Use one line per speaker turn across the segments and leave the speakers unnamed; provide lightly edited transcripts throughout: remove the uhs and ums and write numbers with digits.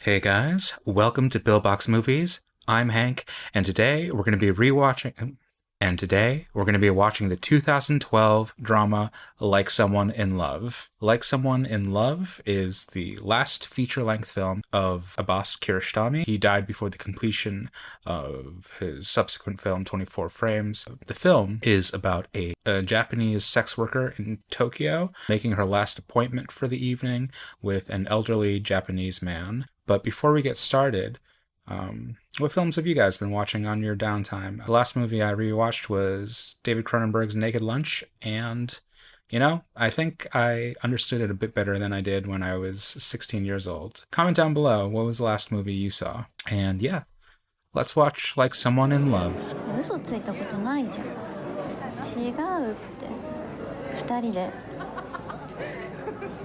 Hey guys, welcome to Pillbox Movies. I'm Hank, and today we're going to be watching the 2012 drama Like Someone in Love. Like Someone in Love is the last feature-length film of Abbas Kiarostami. He died before the completion of his subsequent film, 24 Frames. The film is about a Japanese sex worker in Tokyo making her last appointment for the evening with an elderly Japanese man. But before we get started, what films have you guys been watching on your downtime? The last movie I rewatched was David Cronenberg's Naked Lunch, and, I think I understood it a bit better than I did when I was 16 years old. Comment down below, what was the last movie you saw? And yeah, let's watch Like Someone in Love.
嘘ついたことないじゃん。違うって。二人で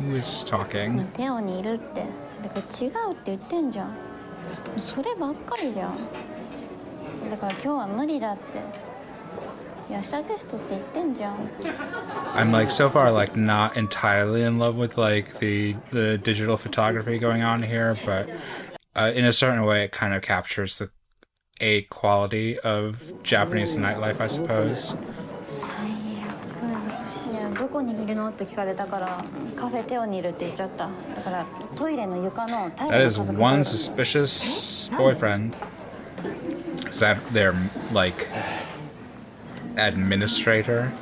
Who is talking?
手を握るって。だから違うって言ってんじゃん。そればっかりじゃん。だから今日は無理だって。明日テストって言ってんじゃん。
I'm so far not entirely in love with the digital photography going on here, but in a certain way it kind of captures a quality of Japanese nightlife, I suppose.
最悪。どこ握るのって聞かれたからカフェ手を握るって言っちゃった。だからトイレの床のタイル
That
の
is
家族
one suspicious boyfriend. Is that their administrator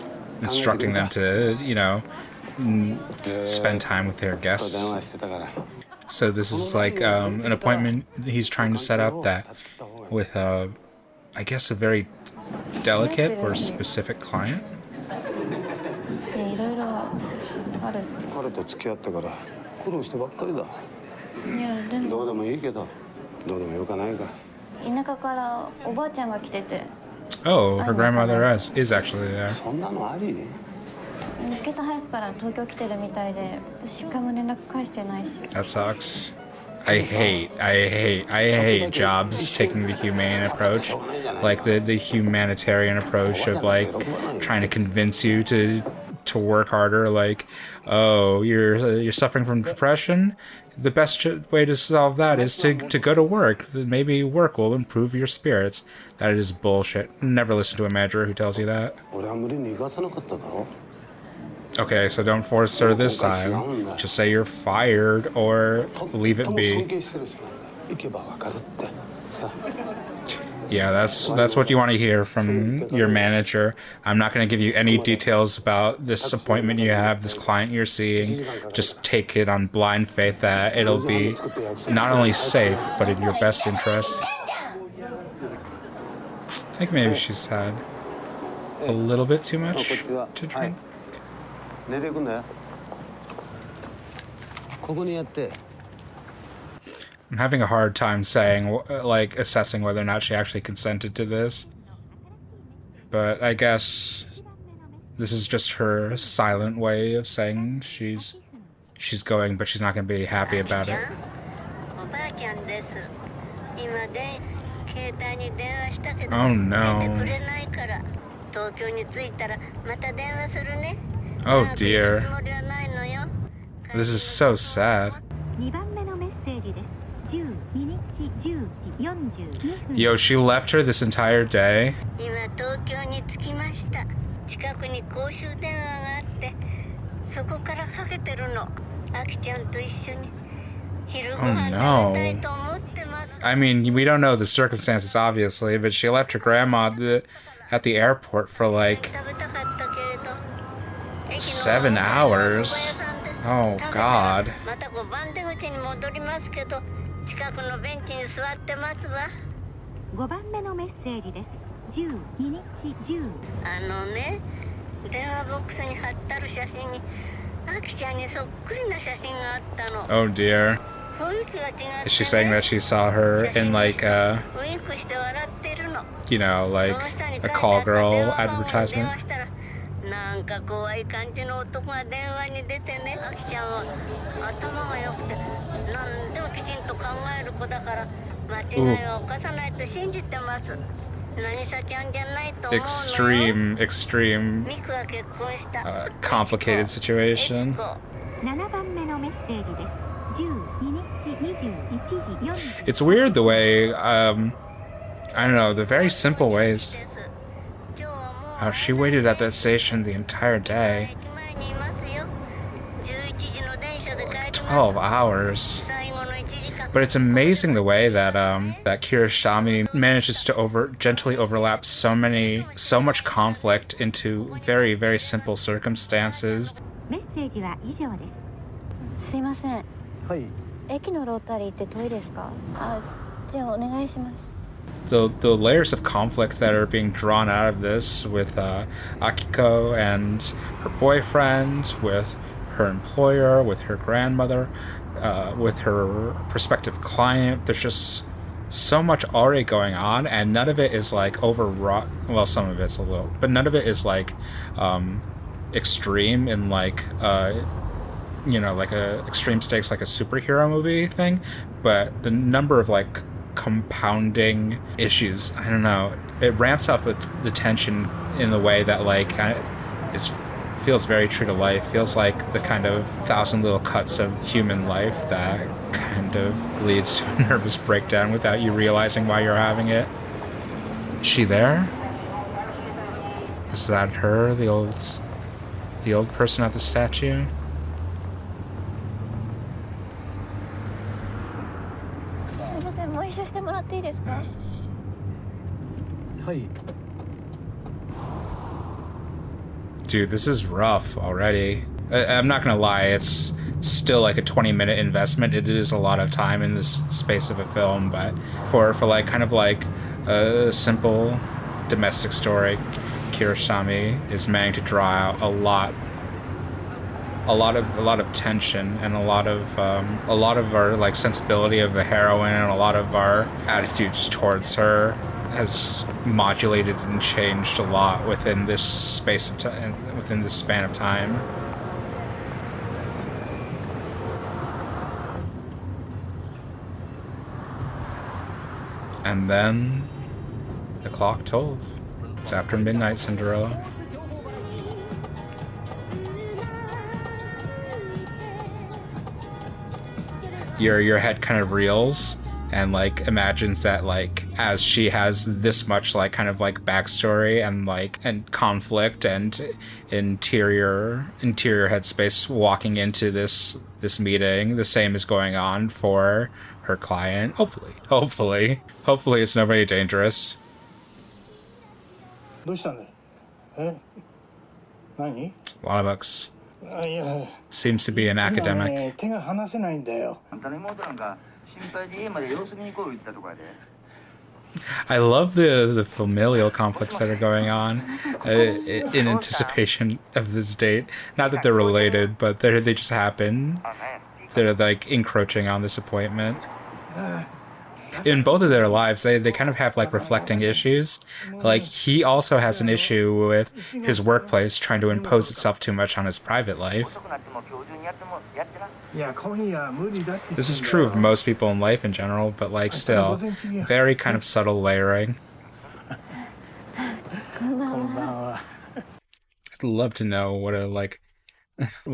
instructing them to, spend time with their guests? So this is an appointment he's trying to set up that with I guess a very delicate or specific client.
いろいろある。
彼と付き合ってから苦労してばっかりだ。
いやでも
どうでもいいけど、どうでもよかないか。
田舎からおばあちゃんが来てて。
Oh, her grandmother is actually there.
そんなのあり？
今朝早くから東京来てるみたいで、私一回も連絡返してないし。
That sucks. I hate jobs taking the humane approach, the humanitarian approach of trying to convince you to work harder. Oh, you're suffering from depression. The best way to solve that is to go to work. Maybe work will improve your spirits. That is bullshit. Never listen to a manager who tells you that. Okay, so don't force her this time. Just say you're fired or leave it be. Yeah, that's what you want to hear from your manager. I'm not going to give you any details about this appointment you have, this client you're seeing. Just take it on blind faith that it'll be not only safe, but in your best interests. I think maybe she's had a little bit too much to drink.
寝ていくんだよ。ここにやって。
I'm having a hard time assessing whether or not she actually consented to this. But I guess this is just her silent way of saying she's going, but she's not going to be happy about it. Oh no. Oh dear. This is so sad. Yo, she left her this entire day? Oh no. I mean, we don't know the circumstances, obviously, but she left her grandma at the airport for 7 hours. Oh God.
5番目のメッセージです。12日10。電話ボックスに貼ってある写真に、アキちゃんにそっくりな写真があったの。
Oh dear. Is she saying that she saw her in a call girl advertisement?
なんか怖い感じの男が電話に出てね、アキちゃんは頭が良くて、何でもきちんと考える子だから間違いを犯さないと信じてます。
Extreme, complicated situation.
7番目のメッセージです。12日
It's weird the way, I don't know, the very simple ways. How she waited at that station the entire day. 12 hours. But it's amazing the way that that Kiarostami manages to gently overlap so much conflict into very, very simple circumstances.
すいません。
はい。
駅のロータリーって遠いですか？あ、じゃあお願いします。
The layers of conflict that are being drawn out of this with Akiko and her boyfriend, with her employer, with her grandmother, with her prospective client. There's just so much already going on, and none of it is like overwrought. Well, some of it's a little, but none of it is like extreme in like like a extreme stakes, like a superhero movie thing. But the number of like compounding issues, I don't know, it ramps up with the tension in the way that like feels very true to life. Feels like the kind of 1,000 little cuts of human life that kind of leads to a nervous breakdown without you realizing why you're having it. Is she there? Is that her, the old person at the statue?
すいません、もう一緒してもらっていいですか？
はい。
Dude, this is rough already. I'm not gonna lie, it's still like a 20-minute investment. It is a lot of time in this space of a film, but for like kind of like a simple domestic story, Kiarostami is managing to draw out a lot of tension and a lot of our like sensibility of the heroine, and a lot of our attitudes towards her has modulated and changed a lot within this space of time, within this span of time. And then the clock tolled. It's after midnight, Cinderella. Your head kind of reels and like imagines that like as she has this much like kind of like backstory and like and conflict and interior headspace walking into this meeting, the same is going on for her client. Hopefully it's nobody dangerous.
どうしたんだよ。え？何？
A lot of books.
あ、いや。
Seems to be an academic.
今ね、手が離せないんだよ。
I love the familial conflicts that are going on in anticipation of this date. Not that they're related, but they just happen. They're like encroaching on this appointment. In both of their lives, they kind of have like reflecting issues. Like he also has an issue with his workplace trying to impose itself too much on his private life. This is true of most people in life in general, but like still, very kind of subtle layering. I'd love to know what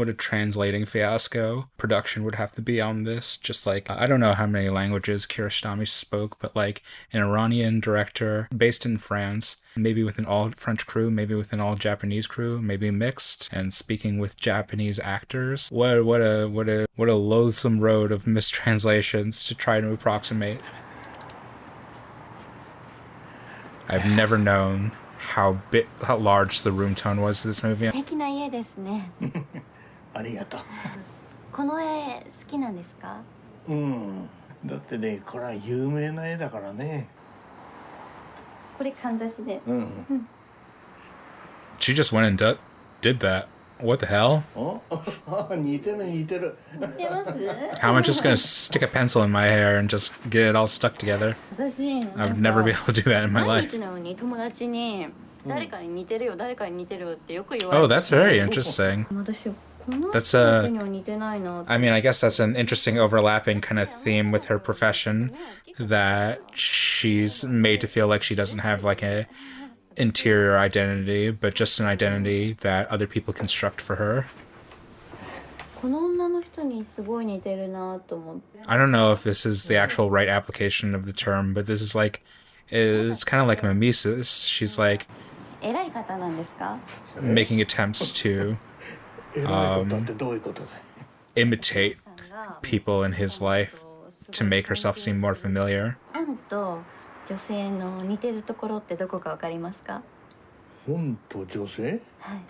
a translating fiasco production would have to be on this. Just like, I don't know how many languages Kiarostami spoke, but like an Iranian director based in France, maybe with an all French crew, maybe with an all Japanese crew, maybe mixed, and speaking with Japanese actors. What a loathsome road of mistranslations to try to approximate. I've never known how large the room tone was to this movie.
素敵な家ですね。
ありがとう。
この絵好きなんですか？
うん。だってね、これは有名な絵だからね。
これかんざしで。
うん。
She just went and did that. What the hell?
お、似てる似てる。
似てます？
How am I just gonna stick a pencil in my hair and just get it all stuck together?
私
I've never been able to do that in my
毎
life.
日のように友達に誰かに似てるよ、誰かに似てるよってよく言われ
Oh,
て。
that's very interesting.
私この
That's
人には似てないな。
I mean, I guess that's an interesting overlapping kind of theme with her profession, that she's made to feel like she doesn't have like a interior identity, but just an identity that other people construct for her.
この女の人にすごい似てるなと思って。
I don't know if this is the actual right application of the term, but this is like, it's kind of like mimesis. She's like
偉い方なんですか？
making attempts to
偉いことってどういうことだ。
imitate people in his life to make herself seem more familiar.
本と女性の似てるところってどこかわかりますか？
本と女性？
はい。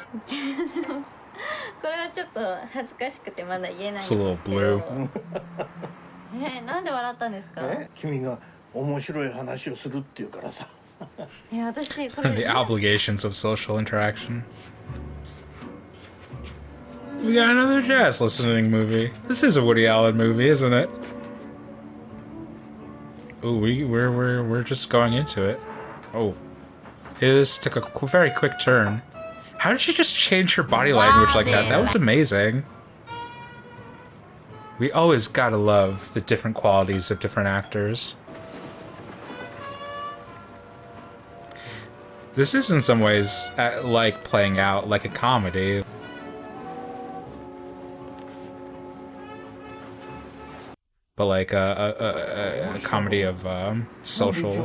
これはちょっと恥ずかしくてまだ言えないんで
It's
す
a
け
little
ど。
blue.
なんで笑ったんですか？
君が面白い話をするっていうからさ。
私こ
The
れ
obligations of social interaction. We got another jazz listening movie. This is a Woody Allen movie, isn't it? Ooh, we're just going into it. Oh, this took a very quick turn. How did she just change her body language like that? That was amazing. We always gotta love the different qualities of different actors. This is in some ways like playing out like a comedy. But like a comedy of social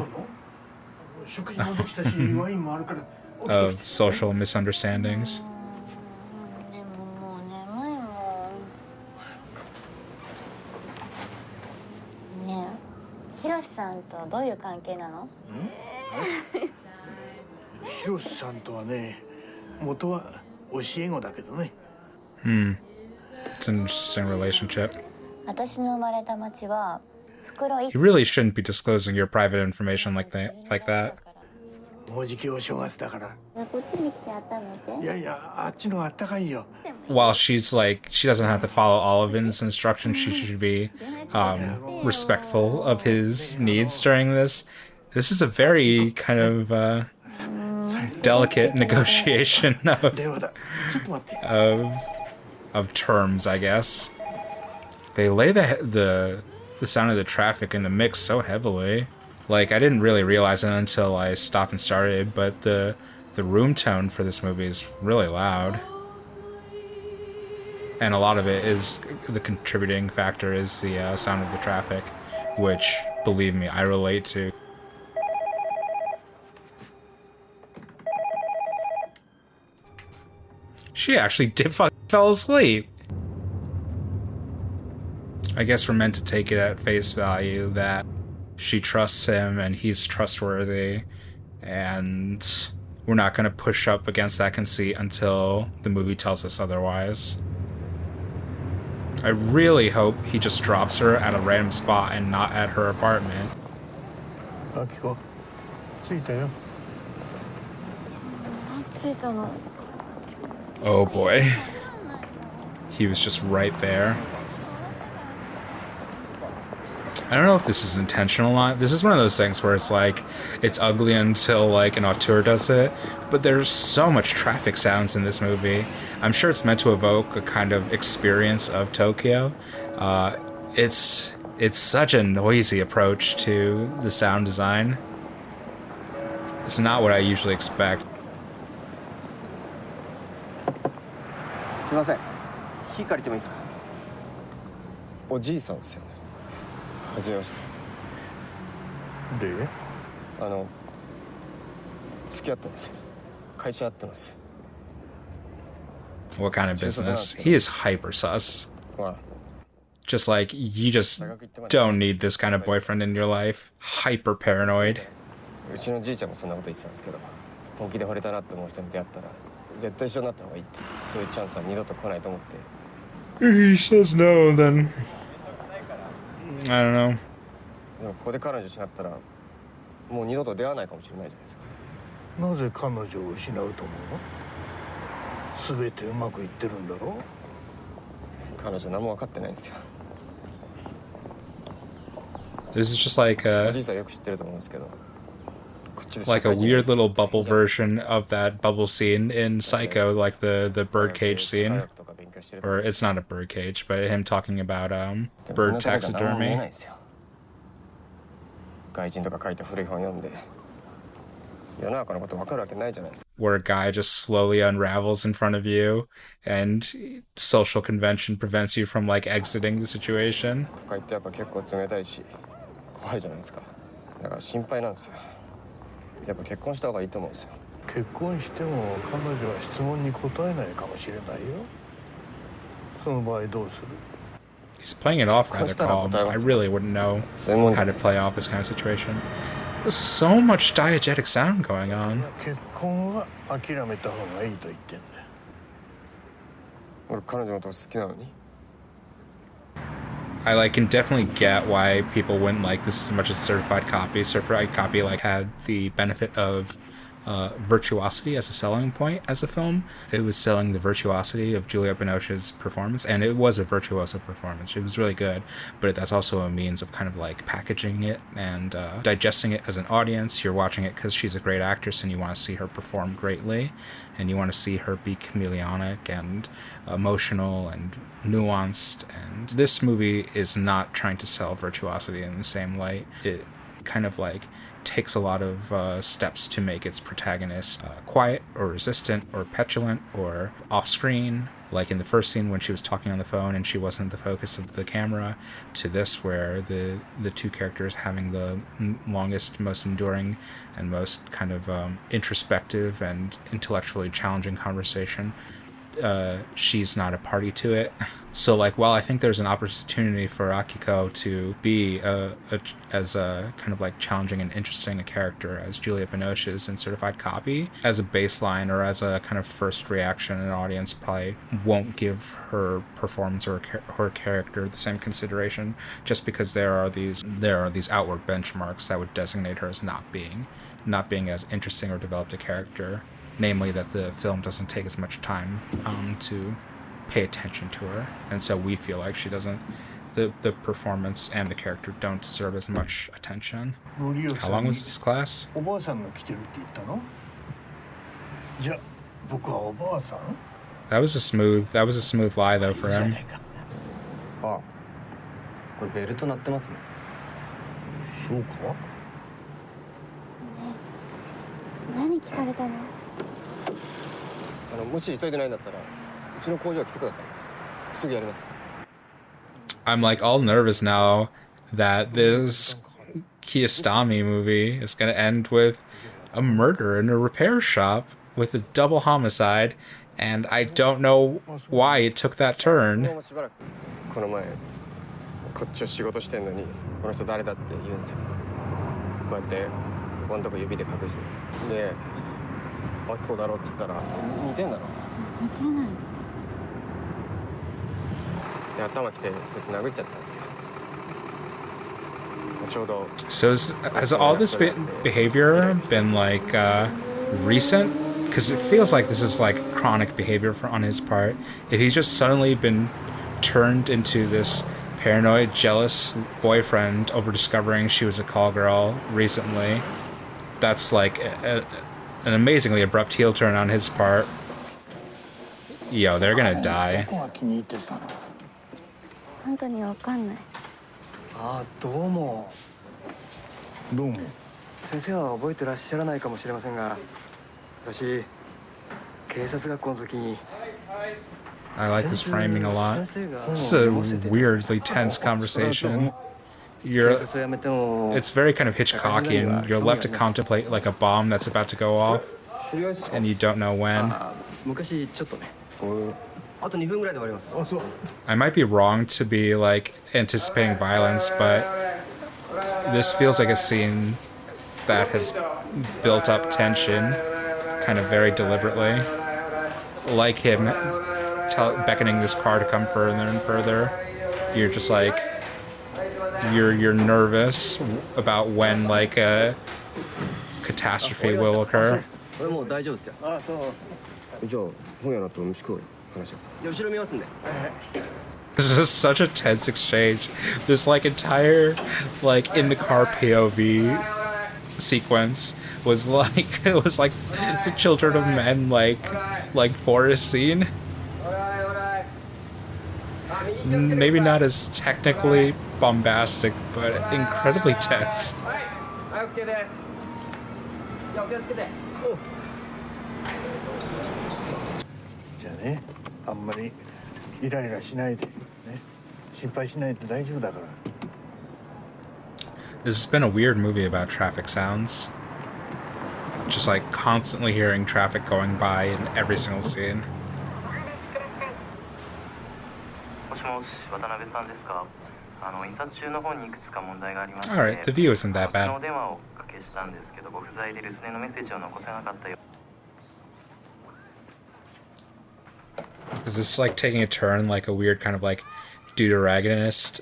misunderstandings.
でももう眠いもん。ねえ、ひろしさんとどういう関係なの？
ひろしさんとはね、元は教え子だけどね。
It's an interesting relationship.
私の生まれた町は袋一
You really shouldn't be disclosing your private information like that.
もうじきお正月だから。
こっちに来て温めて。
いやいや、あっちのあったかいよ。
While she's like, she doesn't have to follow all of Vin's instructions, she should be respectful of his needs during this. This is a very kind of delicate negotiation
電話だ。ちょっと待って。
of terms, I guess. They lay the sound of the traffic in the mix so heavily. Like, I didn't really realize it until I stopped and started, but the room tone for this movie is really loud. And a lot of it is, the contributing factor is the sound of the traffic, which, believe me, I relate to. She actually fell asleep. I guess we're meant to take it at face value that she trusts him and he's trustworthy, and we're not going to push up against that conceit until the movie tells us otherwise. I really hope he just drops her at a random spot and not at her apartment.
あきこ、着いたよ。
着いたの。
Oh boy. He was just right there. I don't know if this is intentional or not. This is one of those things where it's like, it's ugly until like an auteur does it, but there's so much traffic sounds in this movie. I'm sure it's meant to evoke a kind of experience of Tokyo. It's such a noisy approach to the sound design. It's not what I usually expect.
すいません、火借りてもいいですか？おじいさんですよね。はじめまして。
で、
付き合ってます。会社やってます。
What kind of business? He is hyper sus.
まあ、
Just like, you just don't need this kind of boyfriend in your life. Hyper paranoid.
うちのじいちゃんもそんなこと言ってたんですけど、本気で惚れたなって思う人に出会ったら絶対一緒になった方がいいって、そういうチャンスは二度と来ないと思って。
He says no, then I don't know.
でもここで彼女失ったらもう二度と出会わないかもしれないじゃないですか。
なぜ彼女を失うと思うの？すべてうまくいってるんだろう？
彼女何も分かってないんですよ。
This is just like
お
a
じいさんよく知ってると思うんですけど、こっちで
like a weird little bubble version of that bubble scene in Psycho, like the birdcage scene. Or it's not a birdcage, but him talking about bird taxidermy.
外人とか書いた古い本読んで世の中のこと分かるわけないじゃないですか。
where a guy just slowly unravels in front of you and social convention prevents you from like exiting the situation.
都会ってやっぱ結構冷たいし怖いじゃないですか。だから心配なんですよ。やっぱ結婚した方がいいと思うんですよ。
結婚しても彼女は質問に答えないかもしれないよ。その場合どうする？
He's playing it off rather calm. I really wouldn't know how to play off this kind of situation. There's so much diegetic sound going on.
結婚は諦めた方がいいと言ってんだよ。
俺彼女のこと好きなのに。
I like can definitely get why people wouldn't like this as much as Certified Copy. Certified Copy like had the benefit of virtuosity as a selling point as a film. It was selling the virtuosity of Juliette Binoche's performance, and it was a virtuoso performance. It was really good, but that's also a means of kind of like packaging it and digesting it as an audience. You're watching it because she's a great actress and you want to see her perform greatly, and you want to see her be chameleonic and emotional and nuanced. And this movie is not trying to sell virtuosity in the same light. It kind of like takes a lot of steps to make its protagonist quiet or resistant or petulant or off-screen, like in the first scene when she was talking on the phone and she wasn't the focus of the camera, to this where the two characters having the longest, most enduring and most kind of introspective and intellectually challenging conversation. She's not a party to it. So like, while I think there's an opportunity for Akiko to be as a kind of like challenging and interesting a character as Juliette Binoche is in Certified Copy, as a baseline or as a kind of first reaction, an audience probably won't give her performance or her character the same consideration, just because there are these outward benchmarks that would designate her as not being as interesting or developed a character. Namely, that the film doesn't take as much time to pay attention to her, and so we feel like she doesn't. The performance and the character don't deserve as much attention. How long was this class?
おばあさんが来てるって言ったの？じゃあ僕はおばあさん？
That was a smooth lie though for him.
ああ、これベルト鳴ってますね。
そうか？
何聞かれたの？
もし急いでないんだったらうちの工場来てください。すぐやりますから。
I'm like all nervous now that this Kiarostami movie is gonna end with a murder in a repair shop with a double homicide, and I don't know why it took that turn.
もうしばらくこの前こっちを仕事してんのにこの人誰だって言うんですよ。こうやってここのとこ指で隠してで明子だろって言ったら似てんだろ。
似てない。
で頭きてそいつ殴っちゃったんですよ。ちょうど
So has all this behavior been like recent? Because it feels like this is like chronic behavior on his part. If he's just suddenly been turned into this paranoid, jealous boyfriend over discovering she was a call girl recently, that's like an amazingly abrupt heel turn on his part. Yo, they're gonna die.
どこが気に入ってたの？
本当にわかんない。
ああ、どうも。どうも。
先生は覚えてらっしゃらないかもしれませんが、私警察学校の時に
I like this framing a lot. This is a weirdly tense conversation. It's very kind of Hitchcockian. You're left to contemplate like a bomb that's about to go off, and you don't know when.
昔ちょっとね。あと2分ぐらいで終わります。
あ、そう。
I might be wrong to be like anticipating violence, but this feels like a scene that has built up tension kind of very deliberately. Like him beckoning this car to come further and further. You're just like, you're nervous about when like a catastrophe will occur.
俺もう大丈夫ですよ。
あ、そう。
じゃあ本屋のと飯食おうよ。話を。後ろ見ますんで。
This is such a tense exchange. This like entire like in the car POV sequence was like it was like the Children of Men like forest scene. Maybe not as technically bombastic, but incredibly tense.
じゃあね、あんまりイライラしないでね、心配しないで大丈夫だから。
This has been a weird movie about traffic sounds. Just like constantly hearing traffic going by in every single scene. Alright, the view isn't that bad. Is this like taking a turn, like a weird kind of like deuteragonist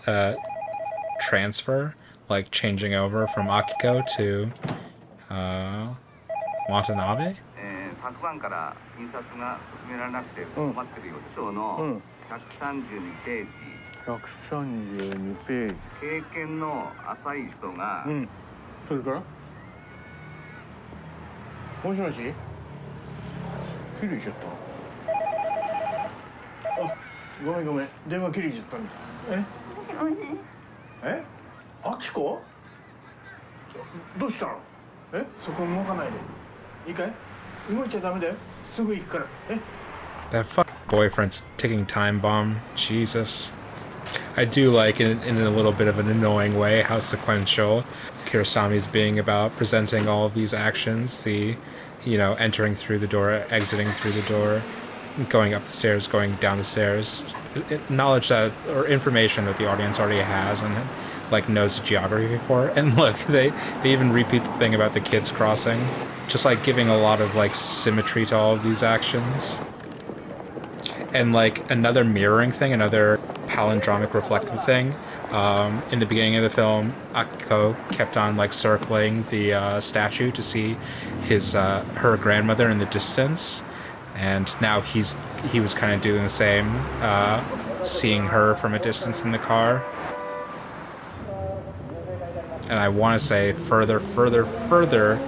transfer? Like changing over from Akiko to Watanabe?
昨晩から印刷が進められなくて困ってるようで、章の132ページ、
132ページ。
経験の浅い人が、
それからもしもし切れちゃった。あ、ごめんごめん、電話切れちゃったんだ。え？あきこ？どうしたの？え？そこ動かないで。いいかい？動いちゃダメだよ。すぐ行くから。え？
That fucking boyfriend's ticking time bomb. Jesus. I do like, in a little bit of an annoying way, how sequential Kiarostami's being about presenting all of these actions. The, you know, entering through the door, exiting through the door, going up the stairs, going down the stairs. Knowledge that, or information that the audience already has and, like, knows the geography for. And look, they even repeat the thing about the kids crossing. Just, like, giving a lot of, like, symmetry to all of these actions. And, like, another mirroring thing, another palindromic reflective thing. In the beginning of the film, Akiko kept on, like, circling the statue to see her grandmother in the distance. And now he was kind of doing the same, seeing her from a distance in the car. And I want to say further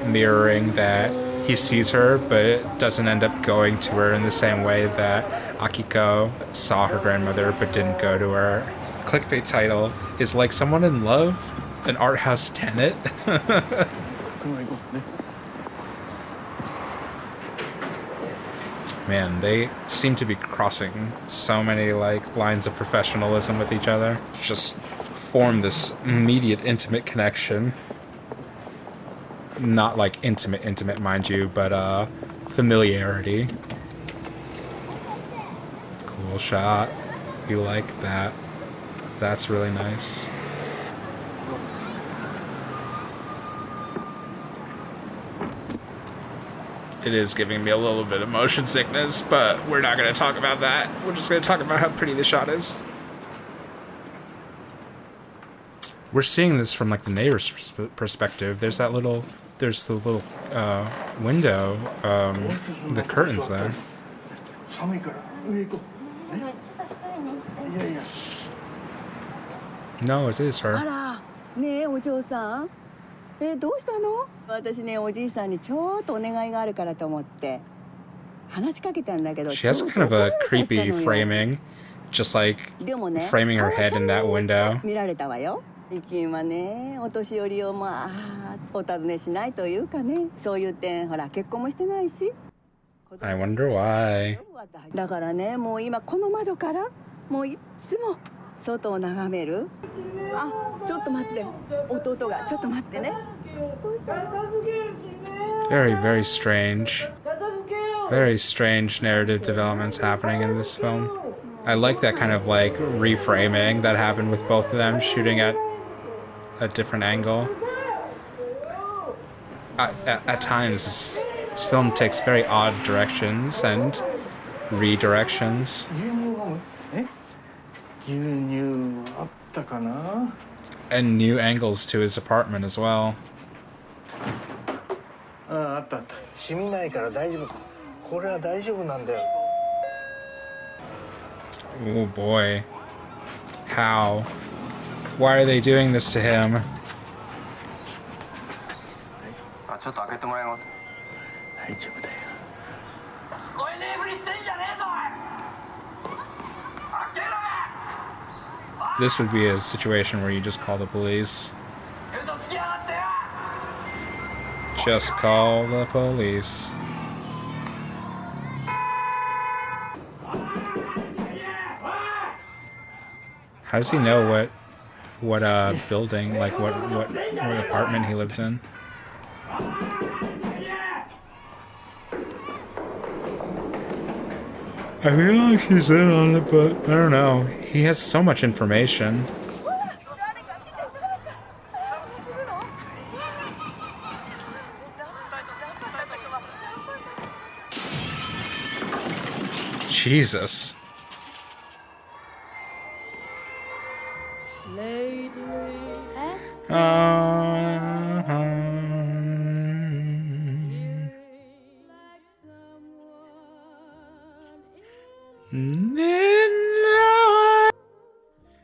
mirroring that he sees her, but it doesn't end up going to her in the same way that Akiko saw her grandmother but didn't go to her. Clickbait title is Like Someone in Love, an art house tenant. Man, they seem to be crossing so many, like, lines of professionalism with each other. Just form this immediate intimate connection. Not like intimate, mind you, but familiarity. Cool shot. You like that. That's really nice. It is giving me a little bit of motion sickness, but we're not going to talk about that. We're just going to talk about how pretty the shot is. We're seeing this from, like, the neighbor's perspective. There's the little window, the curtains there. No, it is her.
ねえお嬢さん、どうしたの？私ねおじいさんにちょっとお願いがあるからと思って話しかけたんだけど。
She has kind of a creepy framing, just like framing her head in that window.
見られたわよ。最近はねお年寄りをまあお尋ねしないというかね、そういう点ほら結婚もしてないし。
I wonder why.
だからねもう今この窓からもういつも外を眺める。あ、ちょっと待って。弟がちょっと待ってね。
Very, very strange. Very strange narrative developments happening in this film. I like that kind of, like, reframing that happened with both of them shooting at a different angle. At times, this film takes very odd directions and redirections. And new angles to his apartment as well. Oh boy. How? Why are they doing this to him? This would be a situation where you just call the police. Just call the police. How does he know what building, like what apartment he lives in? I feel like he's in on it, but I don't know. He has so much information. Jesus.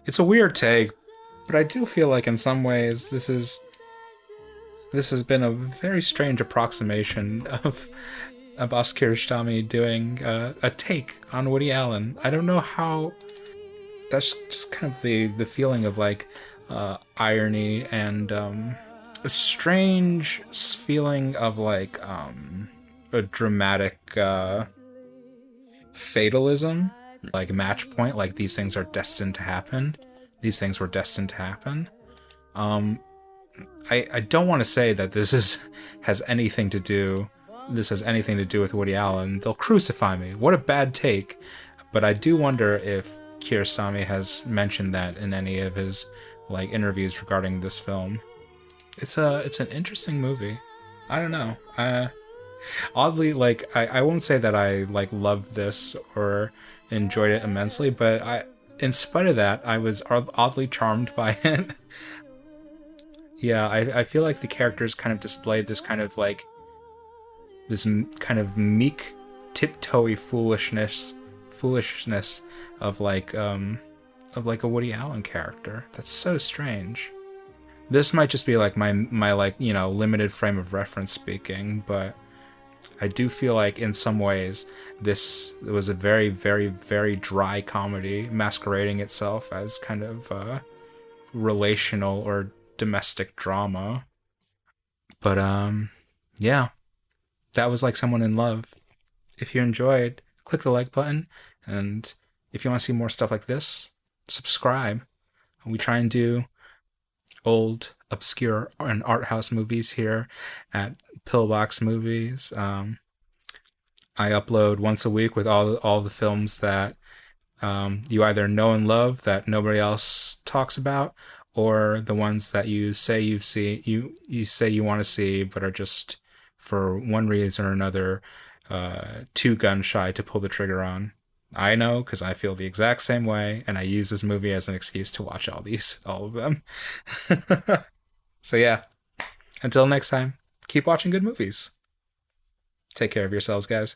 It's a weird take, but I do feel like in some ways this has been a very strange approximation of Abbas Kiarostami doing a take on Woody Allen. I don't know how. That's just kind of the feeling of like irony and a strange feeling of like a dramatic fatalism, like match point, like these things are destined to happen. These things were destined to happen. I don't want to say that this has anything to do with Woody Allen. They'll crucify me. What a bad take. But I do wonder if Kiarostami has mentioned that in any of his like interviews regarding this film. It's an interesting movie. I don't know. Oddly, like I won't say that I like loved this or enjoyed it immensely, but in spite of that, I was oddly charmed by it. Yeah, I feel like the characters kind of displayed this kind of like this kind of meek, tiptoey foolishness of like a Woody Allen character. That's so strange. This might just be like my like, you know, limited frame of reference speaking, but I do feel like in some ways this was a very, very, very dry comedy masquerading itself as kind of relational or domestic drama. But yeah, that was Like Someone in Love. If you enjoyed, click the like button, and if you want to see more stuff like this, subscribe. We try and do old, obscure, and art house movies here at Pillbox Movies. I upload once a week with all the films that you either know and love that nobody else talks about, or the ones that you say you say you want to see but are just for one reason or another too gun shy to pull the trigger on. I know, because I feel the exact same way, and I use this movie as an excuse to watch all of them. So yeah, until next time, keep watching good movies. Take care of yourselves, guys.